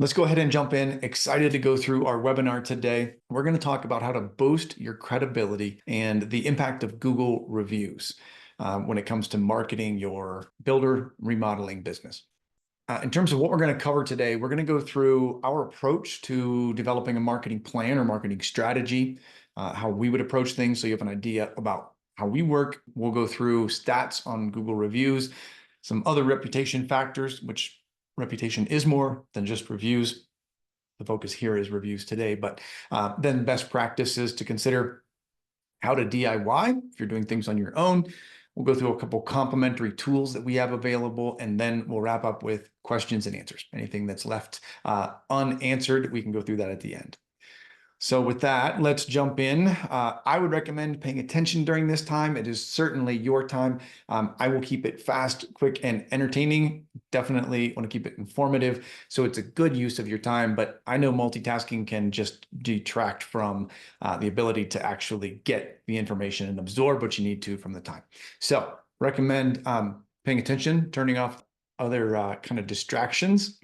Let's go ahead and jump in. Excited to go through our webinar today. We're going to talk about how to boost your credibility and the impact of Google reviews when it comes to marketing your builder remodeling business. In terms of what we're going to cover today, we're going to go through our approach to developing a marketing plan or marketing strategy, how we would approach things so you have an idea about how we work. We'll go through stats on Google reviews, some other reputation factors, which reputation is more than just reviews. The focus here is reviews today, but then best practices to consider, how to DIY if you're doing things on your own. We'll go through a couple complementary tools that we have available, and then we'll wrap up with questions and answers. Anything that's left unanswered, we can go through that at the end. So with that, let's jump in. I would recommend paying attention during this time. It is certainly your time. I will keep it fast, quick, and entertaining. Definitely want to keep it informative. So it's a good use of your time, but I know multitasking can just detract from the ability to actually get the information and absorb what you need to from the time. So recommend paying attention, turning off other kind of distractions.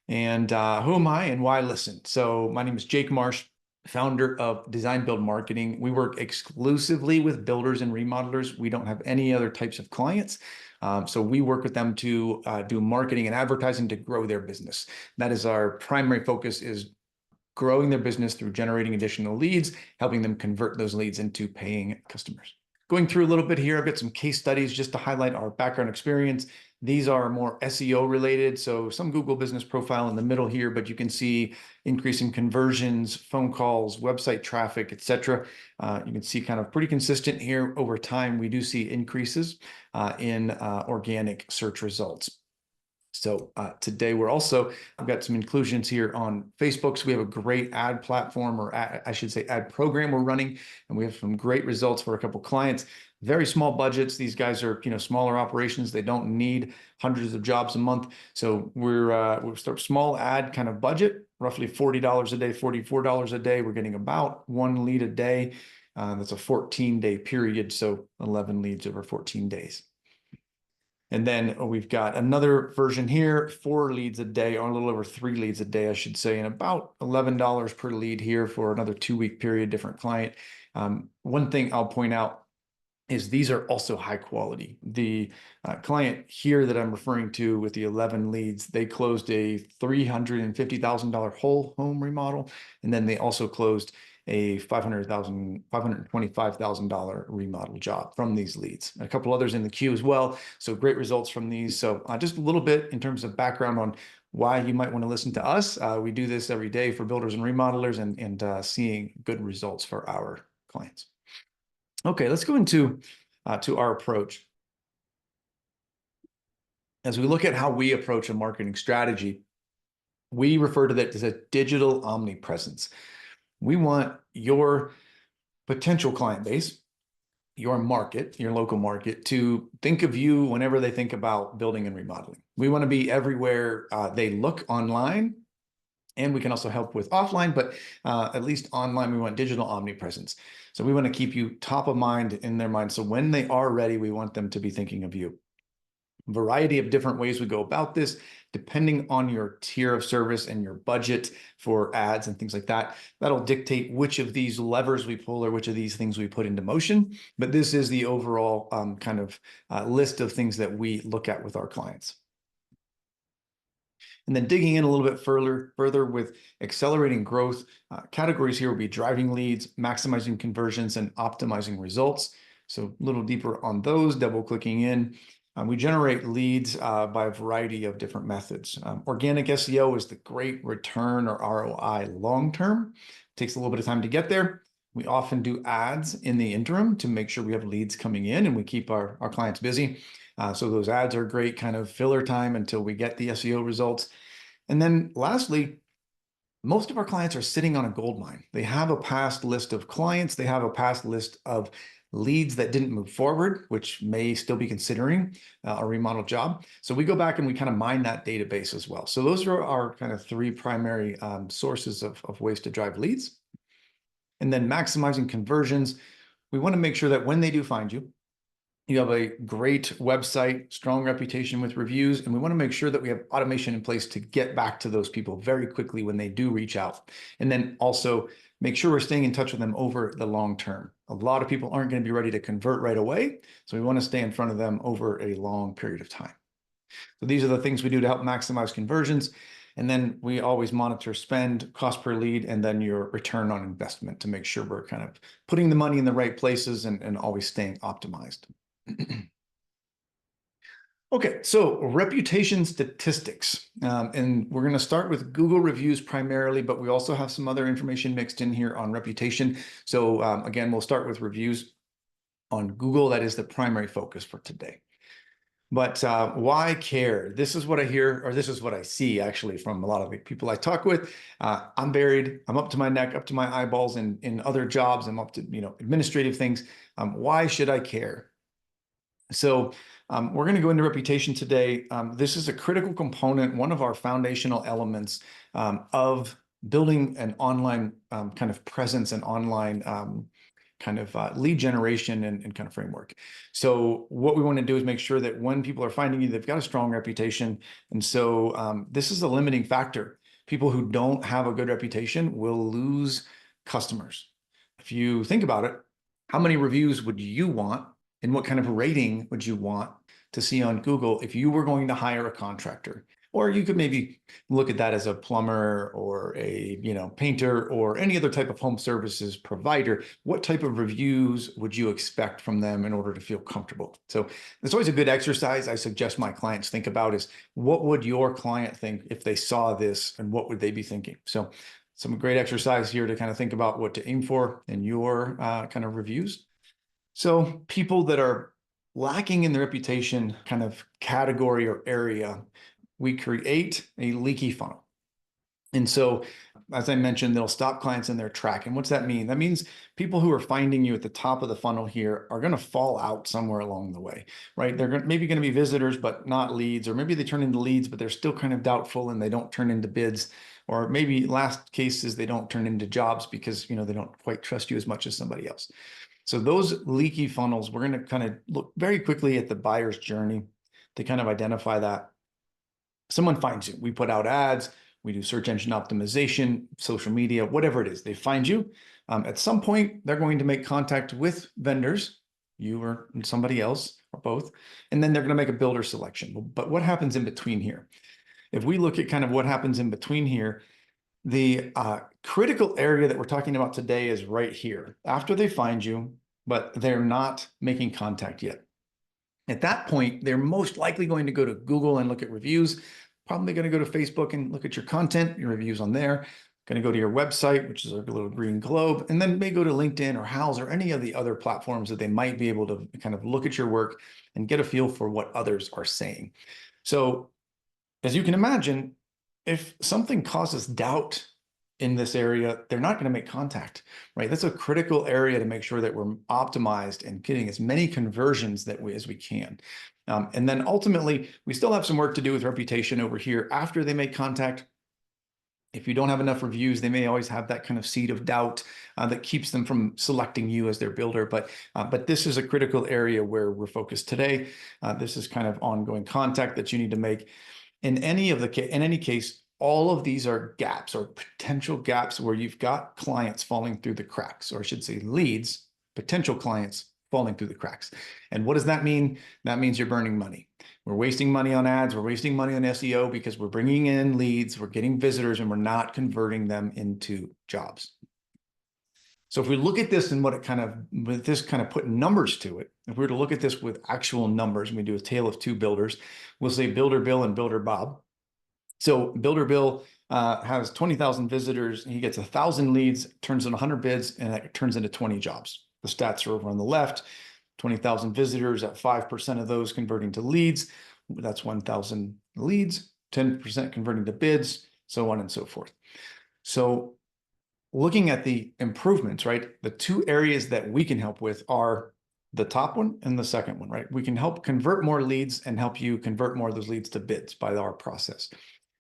And who am I and why listen? So my name is Jake Marsh, founder of Design Build Marketing. We work exclusively with builders and remodelers. We don't have any other types of clients. So we work with them to do marketing and advertising to grow their business. That is our primary focus, is growing their business through generating additional leads, helping them convert those leads into paying customers. Going through a little bit here, I've got some case studies just to highlight our background experience. These are more SEO related, so some Google business profile in the middle here, but you can see increase in conversions, phone calls, website traffic, etc. You can see kind of pretty consistent here over time. We do see increases in organic search results. So today I've got some inclusions here on Facebook. So we have a great ad platform, or I should say ad program we're running, and we have some great results for a couple clients. Very small budgets. These guys are, smaller operations. They don't need hundreds of jobs a month. So we're start small ad kind of budget, roughly $40 a day, $44 a day. We're getting about 1 lead a day. That's a 14-day period. So 11 leads over 14 days. And then we've got another version here, 4 leads a day, or a little over 3 leads a day, I should say, and about $11 per lead here for another 2-week period, different client. One thing I'll point out is these are also high quality. The client here that I'm referring to with the 11 leads, they closed a $350,000 whole home remodel, and then they also closed a $525,000 remodel job from these leads. A couple others in the queue as well. So great results from these. So just a little bit in terms of background on why you might want to listen to us. We do this every day for builders and remodelers, and seeing good results for our clients. Okay, let's go into to our approach. As we look at how we approach a marketing strategy, we refer to that as a digital omnipresence. We want your potential client base, your market, your local market, to think of you whenever they think about building and remodeling. We want to be everywhere they look online, and we can also help with offline, but at least online, we want digital omnipresence. So we want to keep you top of mind in their mind. So when they are ready, we want them to be thinking of you. Variety of different ways we go about this, depending on your tier of service and your budget for ads and things like that. That'll dictate which of these levers we pull or which of these things we put into motion. But this is the overall kind of list of things that we look at with our clients. And then digging in a little bit further with accelerating growth, categories here will be driving leads, maximizing conversions, and optimizing results. So a little deeper on those, double clicking in. We generate leads by a variety of different methods. Organic SEO is the great return, or ROI, long-term. Takes a little bit of time to get there. We often do ads in the interim to make sure we have leads coming in and we keep our clients busy. So those ads are great kind of filler time until we get the SEO results. And then lastly, most of our clients are sitting on a gold mine. They have a past list of clients. They have a past list of leads that didn't move forward, which may still be considering a remodel job. So we go back and we kind of mine that database as well. So those are our kind of 3 primary sources of ways to drive leads. And then maximizing conversions. We want to make sure that when they do find you, You have a great website, strong reputation with reviews, and we want to make sure that we have automation in place to get back to those people very quickly when they do reach out. And then also make sure we're staying in touch with them over the long term. A lot of people aren't going to be ready to convert right away, so we want to stay in front of them over a long period of time. So these are the things we do to help maximize conversions. And then we always monitor spend, cost per lead, and then your return on investment to make sure we're kind of putting the money in the right places and always staying optimized. Okay, so reputation statistics. And we're going to start with Google reviews primarily, but we also have some other information mixed in here on reputation. So again, we'll start with reviews on Google. That is the primary focus for today. But why care? This is what I hear, or this is what I see actually from a lot of the people I talk with. I'm buried. I'm up to my neck, up to my eyeballs in other jobs. I'm up to, administrative things. Why should I care? So we're going to go into reputation today. This is a critical component, one of our foundational elements of building an online kind of presence and online kind of lead generation and kind of framework. So what we want to do is make sure that when people are finding you, they've got a strong reputation. And so this is a limiting factor. People who don't have a good reputation will lose customers. If you think about it, how many reviews would you want and what kind of rating would you want to see on Google if you were going to hire a contractor? Or you could maybe look at that as a plumber or a painter or any other type of home services provider. What type of reviews would you expect from them in order to feel comfortable? So it's always a good exercise I suggest my clients think about is what would your client think if they saw this and what would they be thinking? So some great exercise here to kind of think about what to aim for in your kind of reviews. So people that are lacking in the reputation kind of category or area, we create a leaky funnel. And so, as I mentioned, they'll stop clients in their track. And what's that mean? That means people who are finding you at the top of the funnel here are going to fall out somewhere along the way, right? They're maybe going to be visitors, but not leads, or maybe they turn into leads, but they're still kind of doubtful and they don't turn into bids. Or maybe last cases, they don't turn into jobs because, they don't quite trust you as much as somebody else. So those leaky funnels, we're going to kind of look very quickly at the buyer's journey to kind of identify that. Someone finds you. We put out ads. We do search engine optimization, social media, whatever it is. They find you. At some point, they're going to make contact with vendors, you or somebody else, or both, and then they're going to make a builder selection. But what happens in between here? If we look at kind of what happens in between here, the critical area that we're talking about today is right here. After they find you, but they're not making contact yet. At that point, they're most likely going to go to Google and look at reviews, probably going to go to Facebook and look at your content, your reviews on there, going to go to your website, which is a little green globe, and then may go to LinkedIn or Houzz or any of the other platforms that they might be able to kind of look at your work and get a feel for what others are saying. So as you can imagine, if something causes doubt in this area, they're not going to make contact, right? That's a critical area to make sure that we're optimized and getting as many conversions as we can. And then ultimately, we still have some work to do with reputation over here after they make contact. If you don't have enough reviews, they may always have that kind of seed of doubt that keeps them from selecting you as their builder. But this is a critical area where we're focused today. This is kind of ongoing contact that you need to make. In any case, all of these are gaps or potential gaps where you've got clients falling through the cracks, or I should say leads, potential clients falling through the cracks. And what does that mean? That means you're burning money. We're wasting money on ads. We're wasting money on SEO because we're bringing in leads, we're getting visitors, and we're not converting them into jobs. So if we look at this and what it kind of, with this kind of put numbers to it, if we were to look at this with actual numbers, and we do a tale of two builders, we'll say Builder Bill and Builder Bob. So Builder Bill has 20,000 visitors. He gets 1,000 leads, turns in 100 bids, and it turns into 20 jobs. The stats are over on the left. 20,000 visitors at 5% of those converting to leads. That's 1,000 leads, 10% converting to bids, so on and so forth. So looking at the improvements, right? The two areas that we can help with are the top one and the second one, right? We can help convert more leads and help you convert more of those leads to bids by our process.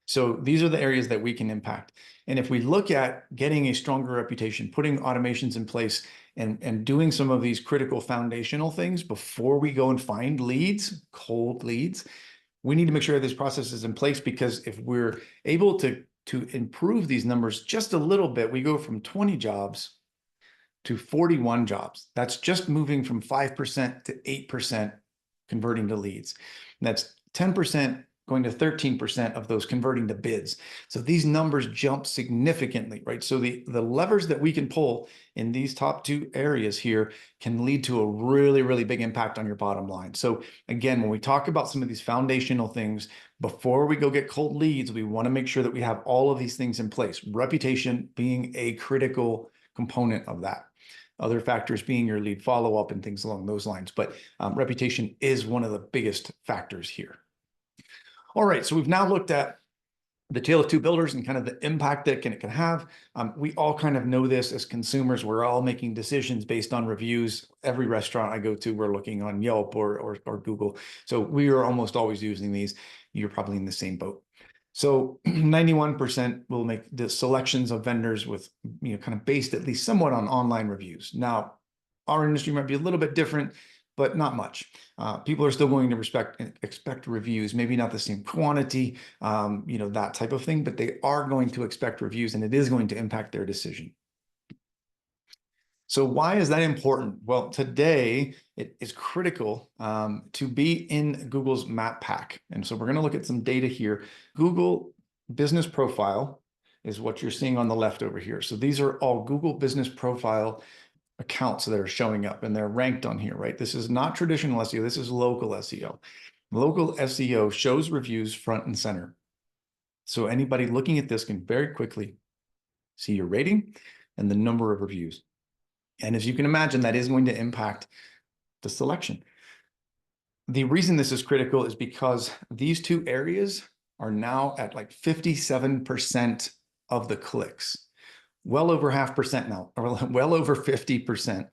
So these are the areas that we can impact. And if we look at getting a stronger reputation, putting automations in place, and doing some of these critical foundational things before we go and find leads, cold leads, we need to make sure this process is in place, because if we're able to improve these numbers just a little bit, we go from 20 jobs to 41 jobs. That's just moving from 5% to 8% converting to leads. And that's 10% going to 13% of those converting to bids. So these numbers jump significantly, right? So the levers that we can pull in these top two areas here can lead to a really, really big impact on your bottom line. So again, when we talk about some of these foundational things, before we go get cold leads, we want to make sure that we have all of these things in place. Reputation being a critical component of that. Other factors being your lead follow-up and things along those lines. But reputation is one of the biggest factors here. All right, so we've now looked at the tale of two builders and kind of the impact that it can have. We all kind of know this as consumers. We're all making decisions based on reviews. Every restaurant I go to, we're looking on Yelp or Google. So we are almost always using these. You're probably in the same boat. So 91% will make the selections of vendors with, kind of based at least somewhat on online reviews. Now, our industry might be a little bit different, but not much. People are still going to expect reviews, maybe not the same quantity, that type of thing, but they are going to expect reviews, and it is going to impact their decision. So why is that important? Well, today it is critical to be in Google's map pack. And so we're going to look at some data here. Google Business Profile is what you're seeing on the left over here. So these are all Google Business Profile accounts that are showing up, and they're ranked on here, right? This is not traditional SEO. This is local SEO. Local SEO shows reviews front and center. So anybody looking at this can very quickly see your rating and the number of reviews. And as you can imagine, that is going to impact the selection. The reason this is critical is because these two areas are now at like 57% of the clicks. Well over 0.5% now, or well over 50%.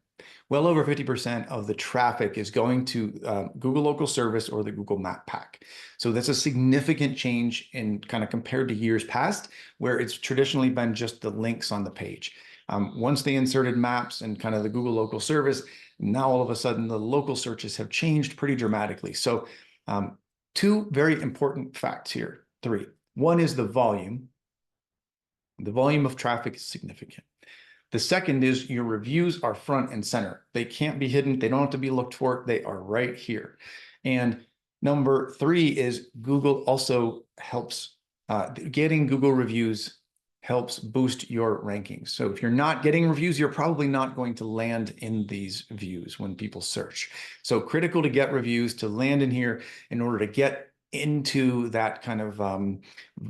Well over 50% of the traffic is going to Google Local Service or the Google Map Pack. So that's a significant change in kind of compared to years past, where it's traditionally been just the links on the page. Once they inserted maps and kind of the Google Local Service, now all of a sudden the local searches have changed pretty dramatically. So two very important facts here, three. One is the volume. The volume of traffic is significant. The second is your reviews are front and center. They can't be hidden. They don't have to be looked for. They are right here. And number three is Google also helps, getting Google reviews helps boost your rankings. So if you're not getting reviews, you're probably not going to land in these views when people search. So critical to get reviews, to land in here in order to get into that kind of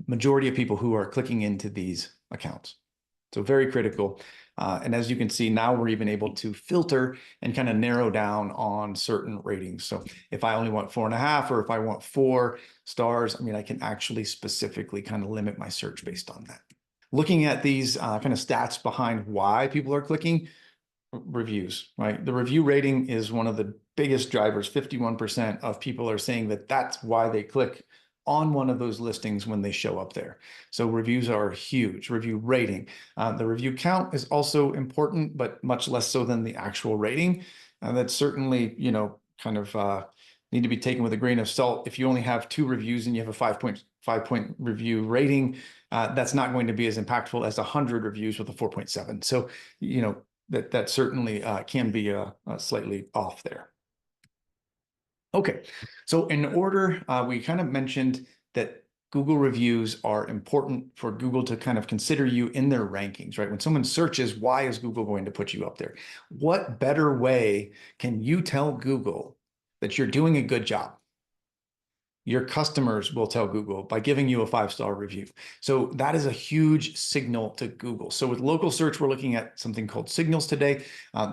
majority of people who are clicking into these accounts. So very critical. And as you can see, now we're even able to filter and kind of narrow down on certain ratings. So if I only want 4.5, or if I want 4 stars, I can actually specifically kind of limit my search based on that. Looking at these kind of stats behind why people are clicking, reviews, right? The review rating is one of the biggest drivers. 51% of people are saying that that's why they click on one of those listings when they show up there. So reviews are huge. Review rating. The review count is also important, but much less so than the actual rating. That's certainly, kind of need to be taken with a grain of salt. If you only have 2 reviews and you have a 5.5 review rating, that's not going to be as impactful as 100 reviews with a 4.7. So, that certainly can be slightly off there. Okay, so in order, we kind of mentioned that Google reviews are important for Google to kind of consider you in their rankings, right? When someone searches, why is Google going to put you up there? What better way can you tell Google that you're doing a good job? Your customers will tell Google by giving you a 5-star review. So that is a huge signal to Google. So with local search, we're looking at something called signals today.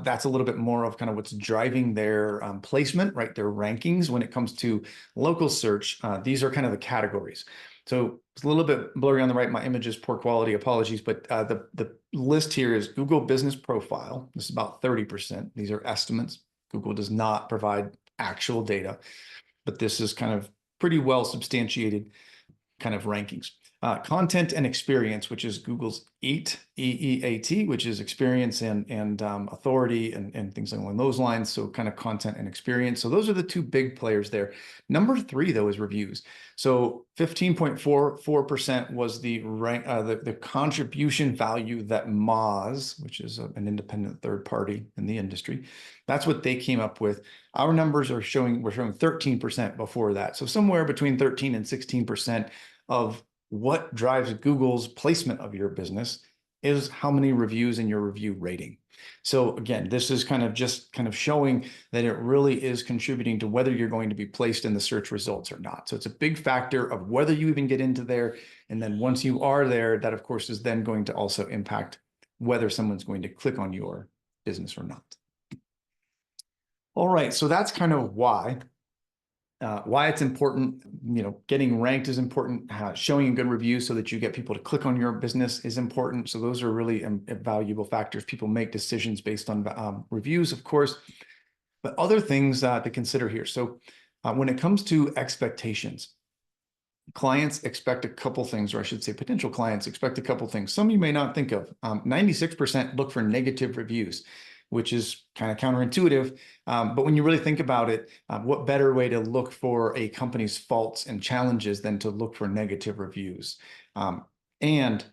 That's a little bit more of kind of what's driving their placement, right? Their rankings. When it comes to local search, these are kind of the categories. So it's a little bit blurry on the right. My image is poor quality, apologies, but the list here is Google Business Profile. This is about 30%. These are estimates. Google does not provide actual data, but this is kind of pretty well substantiated kind of rankings. Content and experience, which is Google's EAT, EEAT, which is experience and authority and things along those lines. So kind of content and experience. So those are the two big players there. Number three, though, is reviews. So 15.44% was the rank, the contribution value that Moz, which is an independent third party in the industry, that's what they came up with. Our numbers are showing, we're showing 13% before that. So somewhere between 13 and 16% of what drives Google's placement of your business is how many reviews in your review rating. So again, this is kind of showing that it really is contributing to whether you're going to be placed in the search results or not. So it's a big factor of whether you even get into there. And then once you are there, that of course is then going to also impact whether someone's going to click on your business or not. All right, so that's kind of why it's important. Getting ranked is important. Showing good reviews so that you get people to click on your business is important. So those are really valuable factors. People make decisions based on reviews, of course, but other things to consider here. So when it comes to expectations, clients expect a couple things, or I should say potential clients expect a couple things. Some you may not think of. 96% look for negative reviews, which is kind of counterintuitive. But when you really think about it, what better way to look for a company's faults and challenges than to look for negative reviews? And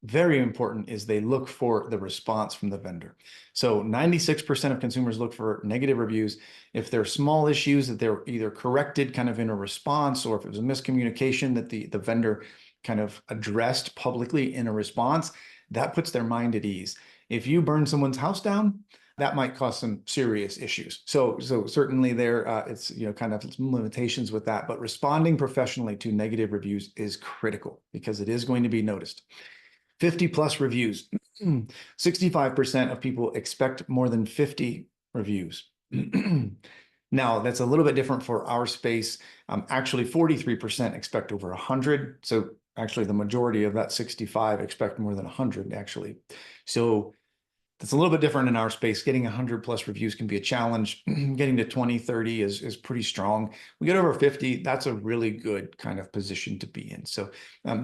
very important is they look for the response from the vendor. So 96% of consumers look for negative reviews. If they're small issues that they're either corrected kind of in a response, or if it was a miscommunication that the vendor kind of addressed publicly in a response, that puts their mind at ease. If you burn someone's house down, that might cause some serious issues. So certainly there, it's kind of some limitations with that, but responding professionally to negative reviews is critical because it is going to be noticed. 50 plus reviews. 65% of people expect more than 50 reviews. Now, that's a little bit different for our space. Actually, 43% expect over 100. So actually, the majority of that 65 expect more than 100, actually. So that's a little bit different in our space. Getting 100 plus reviews can be a challenge. Getting to 20, 30 is pretty strong. We get over 50, that's a really good kind of position to be in. So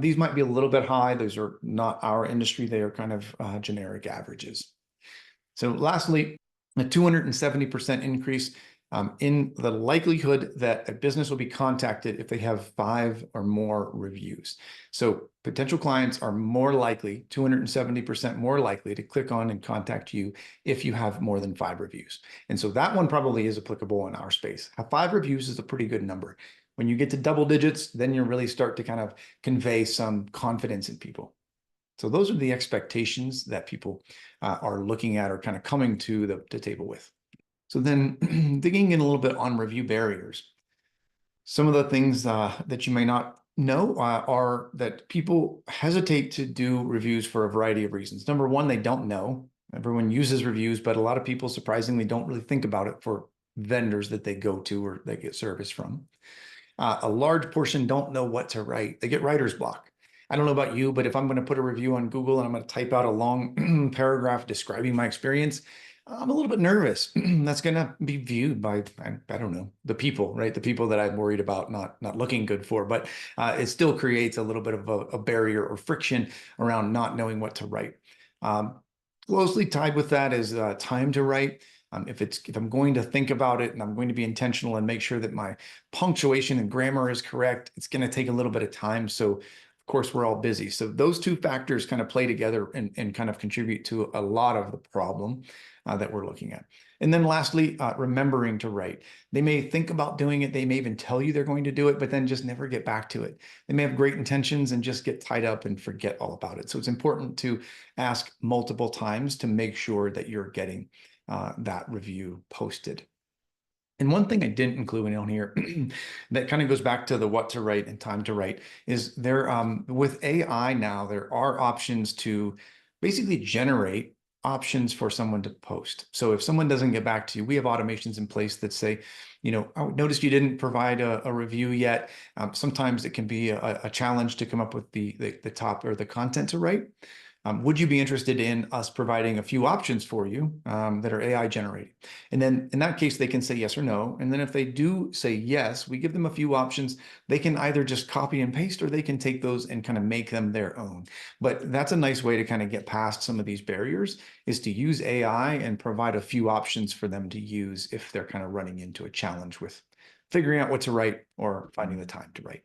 these might be a little bit high. Those are not our industry. They are kind of generic averages. So lastly, a 270% increase in the likelihood that a business will be contacted if they have 5 or more reviews. So potential clients are more likely, 270% more likely to click on and contact you if you have more than 5 reviews. And so that one probably is applicable in our space. 5 reviews is a pretty good number. When you get to double digits, then you really start to kind of convey some confidence in people. So those are the expectations that people are looking at or kind of coming to the table with. So then digging in a little bit on review barriers. Some of the things that you may not know are that people hesitate to do reviews for a variety of reasons. Number one, they don't know. Everyone uses reviews, but a lot of people surprisingly don't really think about it for vendors that they go to or they get service from. A large portion don't know what to write. They get writer's block. I don't know about you, but if I'm going to put a review on Google and I'm going to type out a long paragraph describing my experience, I'm a little bit nervous. That's going to be viewed by, I don't know, the people, right? The people that I'm worried about not looking good for, but it still creates a little bit of a barrier or friction around not knowing what to write. Closely tied with that is time to write. If I'm going to think about it and I'm going to be intentional and make sure that my punctuation and grammar is correct, it's going to take a little bit of time. So of course, we're all busy. So those two factors kind of play together and kind of contribute to a lot of the problem that we're looking at. And then lastly, remembering to write. They may think about doing it. They may even tell you they're going to do it, but then just never get back to it. They may have great intentions and just get tied up and forget all about it. So it's important to ask multiple times to make sure that you're getting that review posted. And one thing I didn't include on here that kind of goes back to the what to write and time to write is there with AI now, there are options to basically generate options for someone to post. So if someone doesn't get back to you, we have automations in place that say, I noticed you didn't provide a review yet. Sometimes it can be a challenge to come up with the top or the content to write. Would you be interested in us providing a few options for you that are AI generated? And then in that case, they can say yes or no. And then if they do say yes, we give them a few options. They can either just copy and paste, or they can take those and kind of make them their own. But that's a nice way to kind of get past some of these barriers, is to use AI and provide a few options for them to use if they're kind of running into a challenge with figuring out what to write or finding the time to write.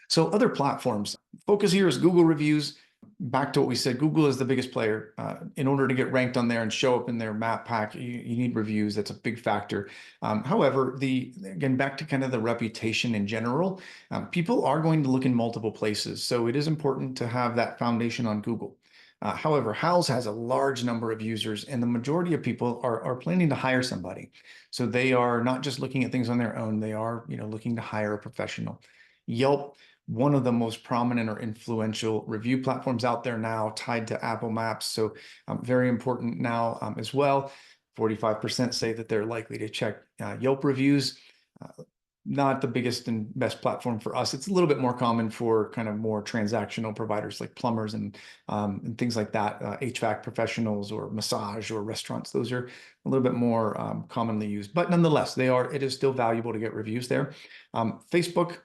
So other platforms, focus here is Google reviews. Back to what we said, Google is the biggest player. In order to get ranked on there and show up in their map pack, you need reviews. That's a big factor. However, again, back to kind of the reputation in general, people are going to look in multiple places. So it is important to have that foundation on Google. However, Houzz has a large number of users, and the majority of people are planning to hire somebody. So they are not just looking at things on their own. They are, looking to hire a professional. Yelp, one of the most prominent or influential review platforms out there now, tied to Apple Maps. So very important now as well. 45% say that they're likely to check Yelp reviews. Not the biggest and best platform for us. It's a little bit more common for kind of more transactional providers like plumbers and things like that, HVAC professionals or massage or restaurants. Those are a little bit more commonly used, but nonetheless, it is still valuable to get reviews there. Facebook,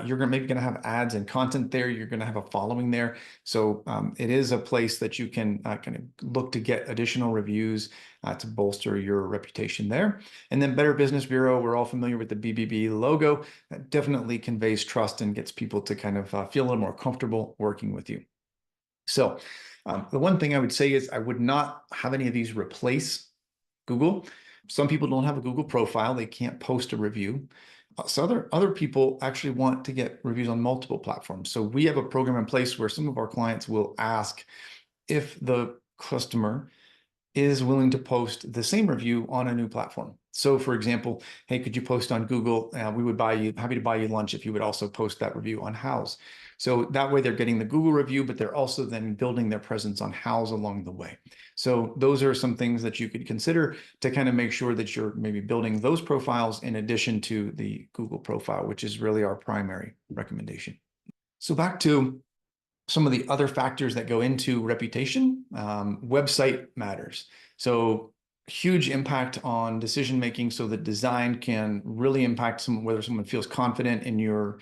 you're maybe going to have ads and content there. You're going to have a following there. So it is a place that you can kind of look to get additional reviews to bolster your reputation there. And then Better Business Bureau, we're all familiar with the BBB logo. That definitely conveys trust and gets people to kind of feel a little more comfortable working with you. So the one thing I would say is I would not have any of these replace Google. Some people don't have a Google profile. They can't post a review. So other people actually want to get reviews on multiple platforms. So we have a program in place where some of our clients will ask if the customer is willing to post the same review on a new platform. So for example, hey, could you post on Google? We would happy to buy you lunch if you would also post that review on Houzz. So that way they're getting the Google review, but they're also then building their presence on Houzz along the way. So those are some things that you could consider to kind of make sure that you're maybe building those profiles in addition to the Google profile, which is really our primary recommendation. So back to some of the other factors that go into reputation, website matters. So huge impact on decision making. So the design can really impact whether someone feels confident in your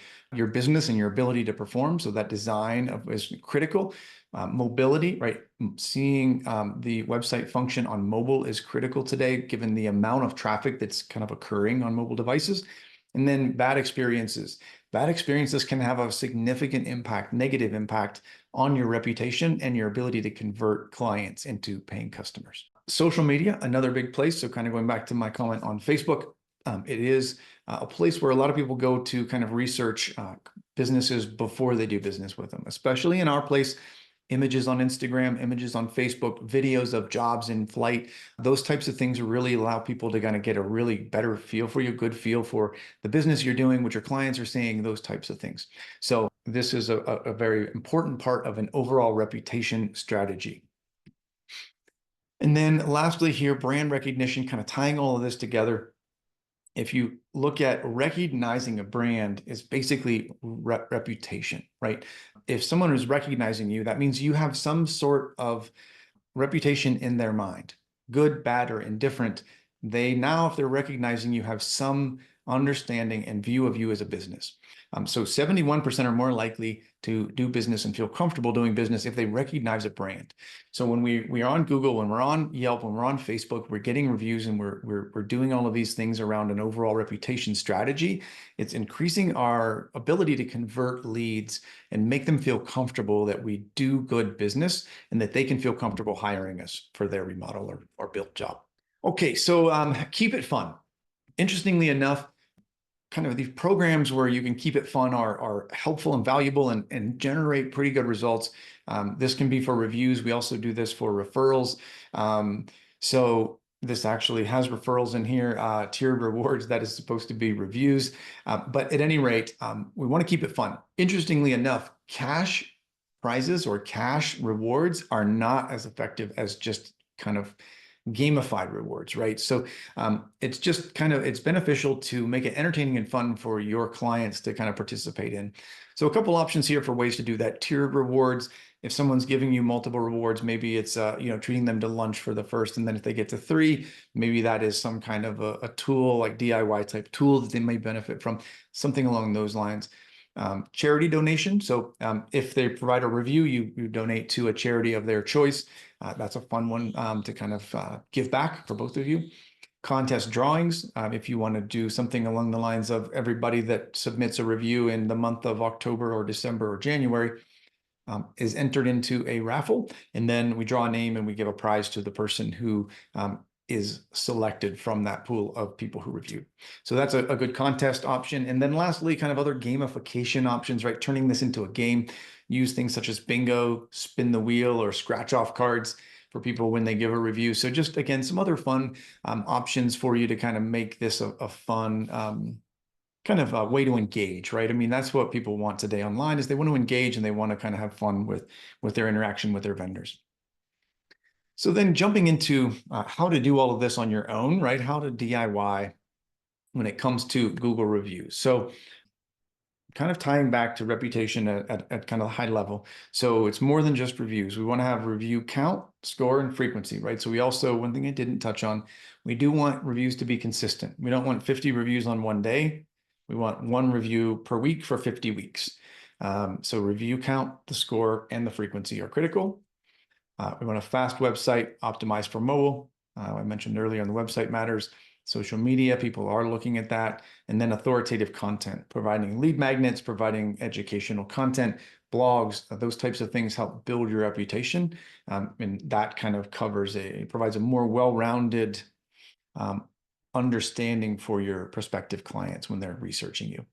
business and your ability to perform. So that design is critical. Mobility, right? Seeing the website function on mobile is critical today, given the amount of traffic that's kind of occurring on mobile devices. And then bad experiences. Bad experiences can have a significant impact, negative impact on your reputation and your ability to convert clients into paying customers. Social media, another big place. So kind of going back to my comment on Facebook, it is a place where a lot of people go to kind of research businesses before they do business with them, especially in our place. Images on Instagram, images on Facebook, videos of jobs in flight. Those types of things really allow people to kind of get a really better feel for you, good feel for the business you're doing, what your clients are saying, those types of things. So this is a very important part of an overall reputation strategy. And then lastly here, brand recognition, kind of tying all of this together. If you look at recognizing a brand, is basically reputation, right? If someone is recognizing you, that means you have some sort of reputation in their mind, good, bad, or indifferent. They now, if they're recognizing you, have some understanding and view of you as a business. So 71% are more likely to do business and feel comfortable doing business if they recognize a brand. So when we are on Google, when we're on Yelp, when we're on Facebook, we're getting reviews and we're doing all of these things around an overall reputation strategy. It's increasing our ability to convert leads and make them feel comfortable that we do good business and that they can feel comfortable hiring us for their remodel or build job. Okay, so keep it fun. Interestingly enough, kind of these programs where you can keep it fun are helpful and valuable and generate pretty good results. This can be for reviews. We also do this for referrals. So this actually has referrals in here, tiered rewards. That is supposed to be reviews. But at any rate, we want to keep it fun. Interestingly enough, cash prizes or cash rewards are not as effective as just kind of gamified rewards, right? So it's just it's beneficial to make it entertaining and fun for your clients to kind of participate in. So a couple options here for ways to do that. Tiered rewards, if someone's giving you multiple rewards, maybe it's treating them to lunch for the first, and then if they get to 3, maybe that is some kind of a tool, like DIY type tool that they may benefit from, something along those lines. Charity donation. So if they provide a review, you donate to a charity of their choice. That's a fun one to kind of give back for both of you. Contest drawings. If you want to do something along the lines of everybody that submits a review in the month of October or December or January is entered into a raffle, and then we draw a name and we give a prize to the person who is selected from that pool of people who reviewed. So that's a good contest option. And then lastly, kind of other gamification options, right? Turning this into a game. Use things such as bingo, spin the wheel, or scratch off cards for people when they give a review. So just, again, some other fun options for you to kind of make this a fun kind of a way to engage, right? I mean, that's what people want today online, is they want to engage and they want to kind of have fun with their interaction with their vendors. So then jumping into how to do all of this on your own, right? How to DIY when it comes to Google reviews. So kind of tying back to reputation at kind of a high level. So it's more than just reviews. We want to have review count, score, and frequency, right? So we also, one thing I didn't touch on, we do want reviews to be consistent. We don't want 50 reviews on one day. We want 1 review per week for 50 weeks. So review count, the score, and the frequency are critical. We want a fast website optimized for mobile. I mentioned earlier on the website matters. Social media, people are looking at that. And then authoritative content, providing lead magnets, providing educational content, blogs, those types of things help build your reputation. And that kind of provides a more well-rounded understanding for your prospective clients when they're researching you.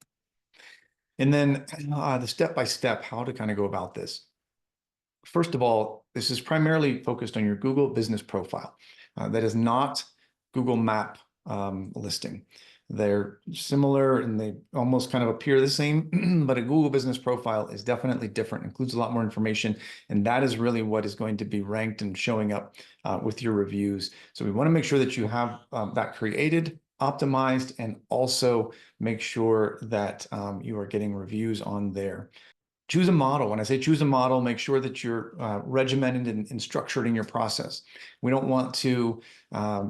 And then the step-by-step, how to kind of go about this. First of all, this is primarily focused on your Google business profile. That is not Google Map listing. They're similar and they almost kind of appear the same, but a Google business profile is definitely different, includes a lot more information, and that is really what is going to be ranked and showing up with your reviews. So we want to make sure that you have that created, optimized, and also make sure that you are getting reviews on there. Choose a model. When I say choose a model, make sure that you're regimented and structured in your process. We don't want to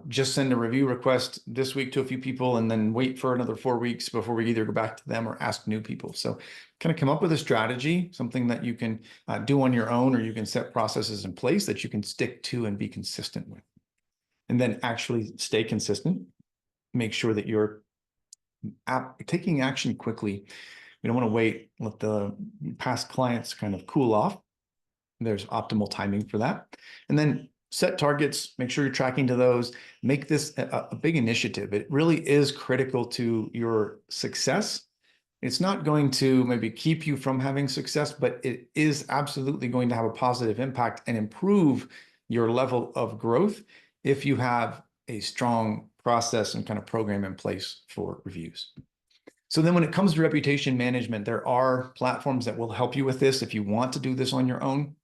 just send a review request this week to a few people and then wait for another 4 weeks before we either go back to them or ask new people. So kind of come up with a strategy, something that you can do on your own, or you can set processes in place that you can stick to and be consistent with. And then actually stay consistent. Make sure that you're taking action quickly. We don't want to wait, let the past clients kind of cool off. There's optimal timing for that. And then set targets, make sure you're tracking to those, make this a big initiative. It really is critical to your success. It's not going to maybe keep you from having success, but it is absolutely going to have a positive impact and improve your level of growth if you have a strong process and kind of program in place for reviews. So then when it comes to reputation management, there are platforms that will help you with this if you want to do this on your own.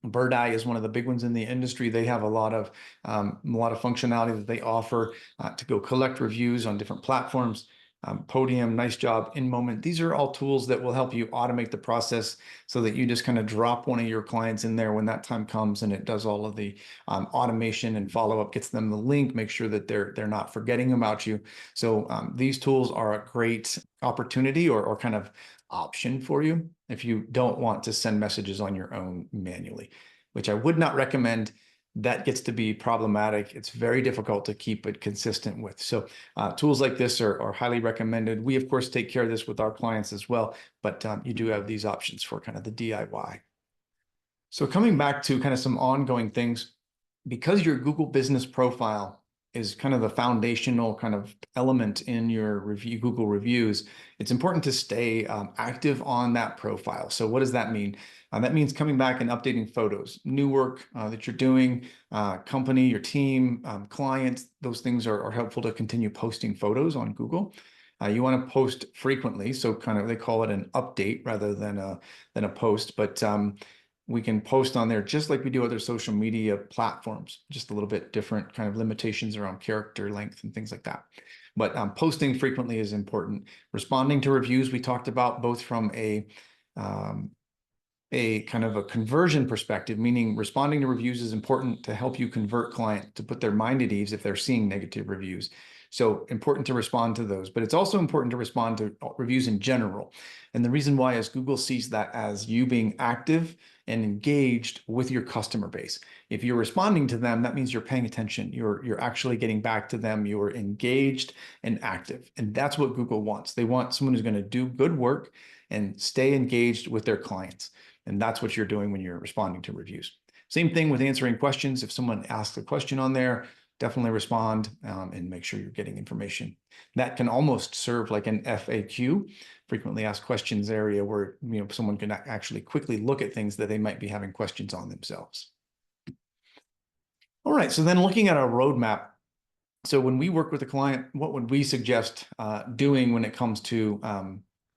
Bird Eye is one of the big ones in the industry. They have a lot of functionality that they offer to go collect reviews on different platforms. Podium, Nice Job, InMoment. These are all tools that will help you automate the process so that you just kind of drop one of your clients in there when that time comes, and it does all of the automation and follow-up, gets them the link, make sure that they're not forgetting about you. So these tools are a great opportunity or kind of option for you if you don't want to send messages on your own manually, which I would not recommend. That gets to be problematic. It's very difficult to keep it consistent with. So tools like this are highly recommended. We, of course, take care of this with our clients as well, but you do have these options for kind of the DIY. So coming back to kind of some ongoing things, because your Google business profile is kind of the foundational kind of element in your Google reviews, it's important to stay active on that profile. So what does that mean? That means coming back and updating photos, new work that you're doing, company, your team, clients. Those things are helpful to continue posting photos on Google. You want to post frequently, so kind of they call it an update rather than a post, but we can post on there just like we do other social media platforms, just a little bit different kind of limitations around character length and things like that. But posting frequently is important. Responding to reviews, we talked about both from a a kind of a conversion perspective, meaning responding to reviews is important to help you convert client to put their mind at ease if they're seeing negative reviews. So important to respond to those, but it's also important to respond to reviews in general. And the reason why is Google sees that as you being active and engaged with your customer base. If you're responding to them, that means you're paying attention. You're actually getting back to them. You're engaged and active. And that's what Google wants. They want someone who's going to do good work and stay engaged with their clients. And that's what you're doing when you're responding to reviews. Same thing with answering questions. If someone asks a question on there, definitely respond and make sure you're getting information. That can almost serve like an FAQ, frequently asked questions area, where someone can actually quickly look at things that they might be having questions on themselves. All right, so then looking at our roadmap. So when we work with a client, what would we suggest doing when it comes to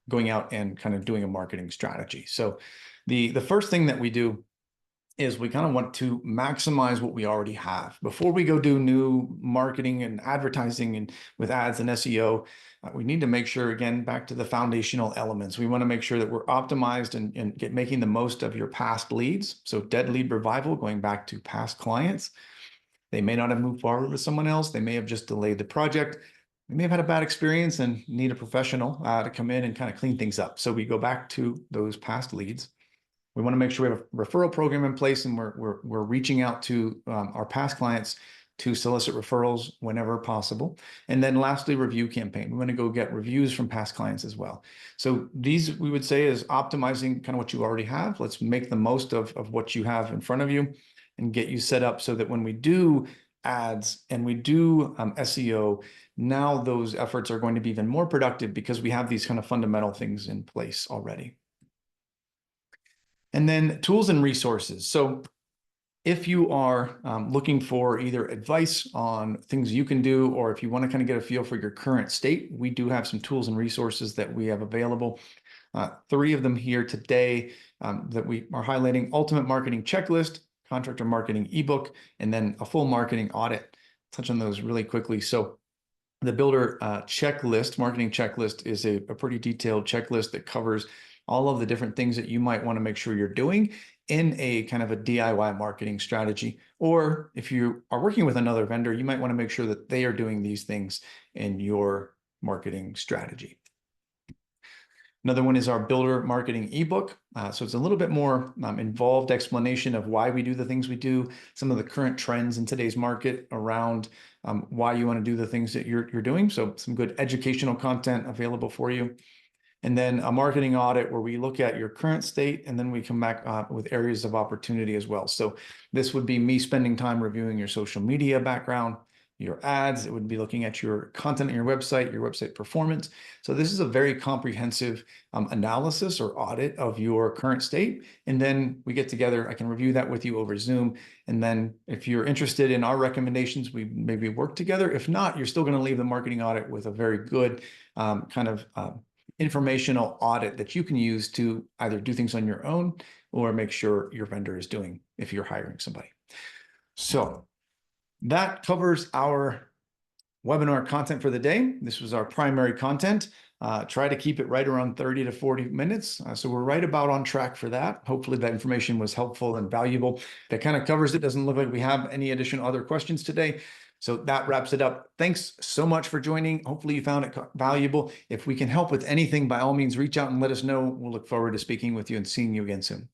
going out and kind of doing a marketing strategy? So the first thing that we do is we kind of want to maximize what we already have. Before we go do new marketing and advertising and with ads and SEO, we need to make sure, again, back to the foundational elements. We want to make sure that we're optimized and making the most of your past leads. So dead lead revival, going back to past clients. They may not have moved forward with someone else. They may have just delayed the project. They may have had a bad experience and need a professional to come in and kind of clean things up. So we go back to those past leads. We want to make sure we have a referral program in place, and we're reaching out to our past clients to solicit referrals whenever possible. And then lastly, review campaign. We want to go get reviews from past clients as well. So these, we would say, is optimizing kind of what you already have. Let's make the most of what you have in front of you and get you set up so that when we do ads and we do SEO, now those efforts are going to be even more productive because we have these kind of fundamental things in place already. And then tools and resources. So if you are looking for either advice on things you can do, or if you want to kind of get a feel for your current state, we do have some tools and resources that we have available. 3 of them here today that we are highlighting: Ultimate Marketing Checklist, Contractor Marketing ebook, and then a full marketing audit. Touch on those really quickly. So the Builder checklist, marketing checklist, is a pretty detailed checklist that covers all of the different things that you might want to make sure you're doing in a kind of a DIY marketing strategy. Or if you are working with another vendor, you might want to make sure that they are doing these things in your marketing strategy. Another one is our Builder Marketing ebook. So it's a little bit more involved explanation of why we do the things we do, some of the current trends in today's market around why you want to do the things that you're doing. So some good educational content available for you. And then a marketing audit where we look at your current state, and then we come back with areas of opportunity as well. So this would be me spending time reviewing your social media background, your ads. It would be looking at your content on your website performance. So this is a very comprehensive analysis or audit of your current state. And then we get together, I can review that with you over Zoom. And then if you're interested in our recommendations, we maybe work together. If not, you're still going to leave the marketing audit with a very good kind of informational audit that you can use to either do things on your own or make sure your vendor is doing if you're hiring somebody. So that covers our webinar content for the day. This was our primary content. Try to keep it right around 30 to 40 minutes. So we're right about on track for that. Hopefully that information was helpful and valuable. That kind of covers it. Doesn't look like we have any additional other questions today. So that wraps it up. Thanks so much for joining. Hopefully you found it valuable. If we can help with anything, by all means, reach out and let us know. We'll look forward to speaking with you and seeing you again soon.